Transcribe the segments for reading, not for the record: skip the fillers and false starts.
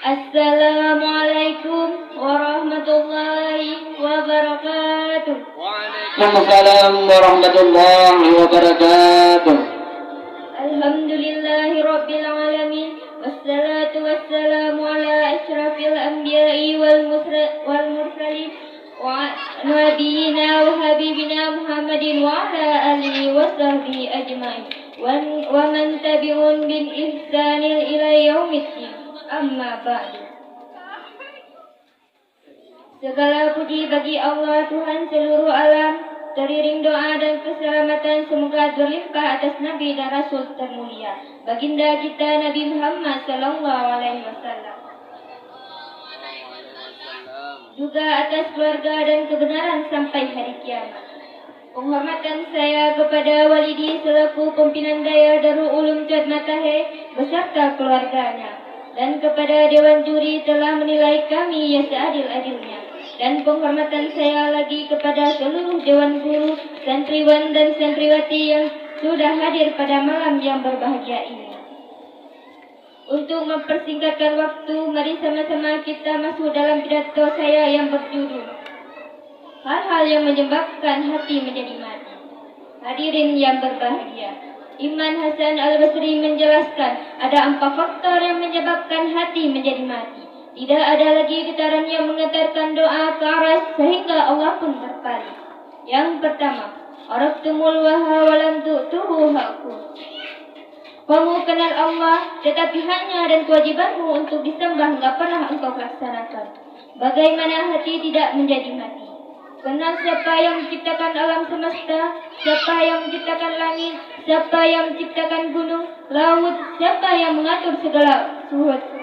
Assalamualaikum warahmatullahi wabarakatuh. Waalaikumsalam warahmatullahi wabarakatuh. Alhamdulillahi rabbil alamin. Wassalatu wassalamu ala asyrafil anbiya'i wal mursalin wa nabiyina wa habibina Muhammadin wa ala alihi wa sahbihi ajma'in wa man tabi'un bil ihsanil ila yaumiddin. Amma ba'du. Segala puji bagi Allah Tuhan seluruh alam. Teriring doa dan keselamatan semoga berlimpah atas Nabi dan Rasul termulia, baginda kita Nabi Muhammad sallallahu alaihi wasallam. Juga atas keluarga dan kebenaran sampai hari kiamat. Penghormatan saya kepada Walidi selaku pimpinan daya Darul Ulum Cod Matahe beserta keluarganya, dan kepada Dewan Juri telah menilai kami yang seadil-adilnya. Dan penghormatan saya lagi kepada seluruh Dewan Guru, santriwan dan santriwati yang sudah hadir pada malam yang berbahagia ini. Untuk mempersingkatkan waktu, mari sama-sama kita masuk dalam pidato saya yang berjudul hal-hal yang menyebabkan hati menjadi mati. Hadirin yang berbahagia, Imam Hasan Al-Basri menjelaskan ada 4 faktor yang menyebabkan hati menjadi mati. Tidak ada lagi getaran yang mengantarkan doa ke aras sehingga Allah pun berpaling. Yang pertama, araftumul waha walam tu'tuhu haqqu. Kamu kenal Allah, tetapi hanya dan kewajibanmu untuk disembah enggak pernah engkau laksanakan. Bagaimana hati tidak menjadi mati? Kenal siapa yang menciptakan alam semesta, siapa yang menciptakan langit, siapa yang menciptakan gunung, laut, siapa yang mengatur segala sesuatu.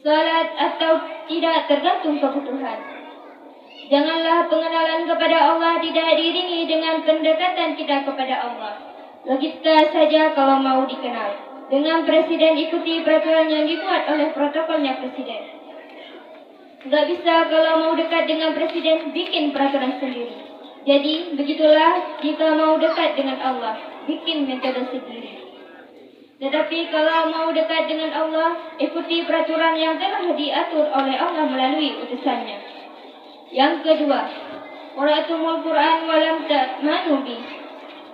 Salat atau tidak tergantung kebutuhan. Janganlah pengenalan kepada Allah tidak diiringi dengan pendekatan kita kepada Allah. Logika saja kalau mau dikenal. Dengan presiden ikuti peraturan yang dibuat oleh protokolnya presiden. Nggak bisa kalau mau dekat dengan presiden bikin peraturan sendiri. Jadi begitulah jika mau dekat dengan Allah, bikin metode sendiri. Tetapi kalau mau dekat dengan Allah, ikuti peraturan yang telah diatur oleh Allah melalui utusannya. Yang kedua, qara'tumul Qur'an walam ta'manu bi.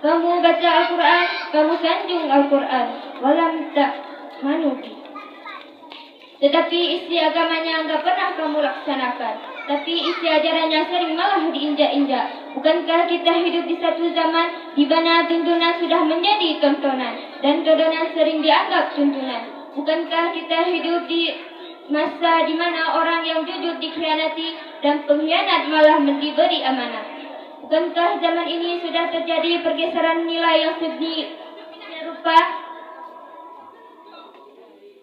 Kamu baca Al-Quran, kamu sanjung Al-Quran, walam ta'manu bi. Tetapi isi agamanya enggak pernah kamu laksanakan. Tapi isi ajarannya sering malah diinjak-injak. Bukankah kita hidup di satu zaman di mana tuntunan sudah menjadi tontonan dan tontonan sering dianggap tuntunan? Bukankah kita hidup di masa di mana orang yang jujur dikhianati dan pengkhianat malah diberi amanah? Bukankah zaman ini sudah terjadi pergeseran nilai yang sedemikian rupa?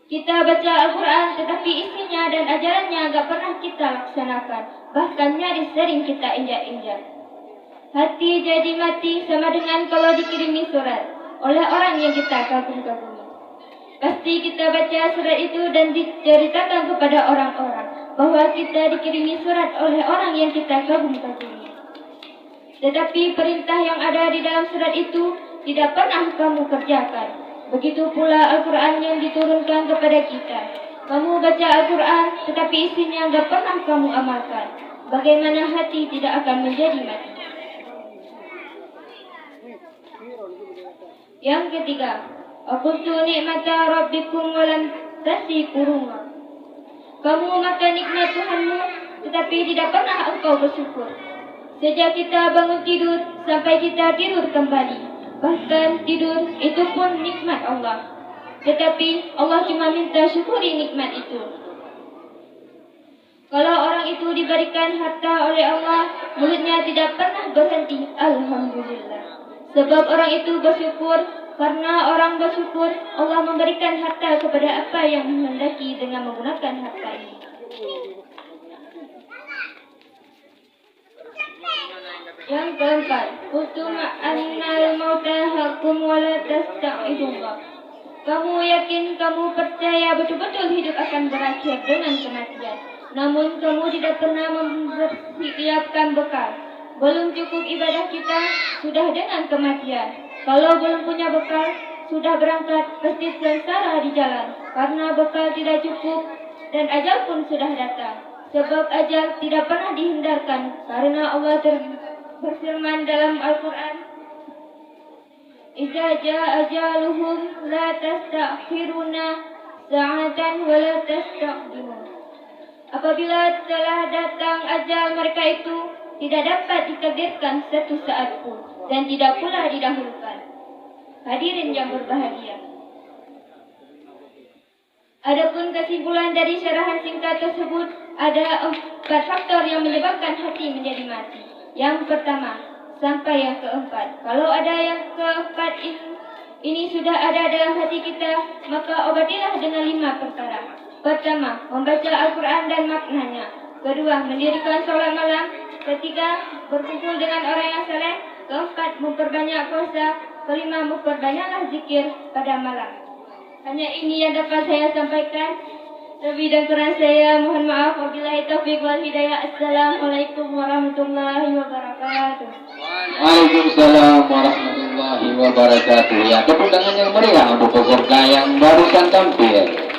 Kita baca Al-Quran tetapi isinya dan ajarannya enggak pernah kita laksanakan. Bahkan nyaris sering kita injak-injak. Hati jadi mati sama dengan kalau dikirimi surat oleh orang yang kita kagum-kagumi. Pasti kita baca surat itu dan diceritakan kepada orang-orang bahwa kita dikirimi surat oleh orang yang kita kagum-kagumi. Tetapi perintah yang ada di dalam surat itu tidak pernah kamu kerjakan. Begitu pula Al-Quran yang diturunkan kepada kita. Kamu baca Al-Quran tetapi isinya enggak pernah kamu amalkan. Bagaimana hati tidak akan menjadi mati? Yang ketiga, aqultu ni'mata rabbikum walam tasikuruma. Kamu makan nikmat Tuhanmu tetapi tidak pernah engkau bersyukur. Sejak kita bangun tidur sampai kita tidur kembali, bahkan tidur itu pun nikmat Allah. Tetapi Allah cuma minta syukuri nikmat itu. Kalau orang itu diberikan harta oleh Allah, mulutnya tidak pernah berhenti Alhamdulillah. Sebab orang itu bersyukur. Karena orang bersyukur, Allah memberikan harta kepada apa yang menghendaki dengan menggunakan harta ini. Yang keempat, utuma annal mauta hakum wala tasta'idullah. Kamu yakin, kamu percaya betul-betul hidup akan berakhir dengan kematian. Namun kamu tidak pernah mempersiapkan bekal. Belum cukup ibadah kita, sudah dengan kematian. Kalau belum punya bekal, sudah berangkat pasti sengsara di jalan, karena bekal tidak cukup dan ajal pun sudah datang. Sebab ajal tidak pernah dihindarkan, karena Allah berfirman dalam Al-Quran, "Idza jaa ajaluhum la tastakhiruna sa'atan wa la tastaqdimun." Apabila telah datang ajal mereka itu, tidak dapat ditakdirkan satu saat pun dan tidak pula didahulukan. Hadirin yang berbahagia, adapun kesimpulan dari syarahan singkat tersebut, ada 4 faktor yang menyebabkan hati menjadi mati. Yang pertama sampai yang keempat. Kalau ada yang keempat ini sudah ada dalam hati kita, maka obatilah dengan 5 perkara. Pertama, membaca Al-Quran dan maknanya. Kedua, mendirikan sholat malam. Ketiga, berkumpul dengan orang yang saleh. Keempat, memperbanyak puasa. Kelima, memperbanyaklah zikir pada malam. Hanya ini yang dapat saya sampaikan. Lebih dan kurang saya mohon maaf. Wabillahi taufiq wal hidayah. Assalamualaikum warahmatullahi wabarakatuh. Waalaikumsalam warahmatullahi wabarakatuh. Ya, tepuk tangan yang meriah untuk peserta yang barusan tampil.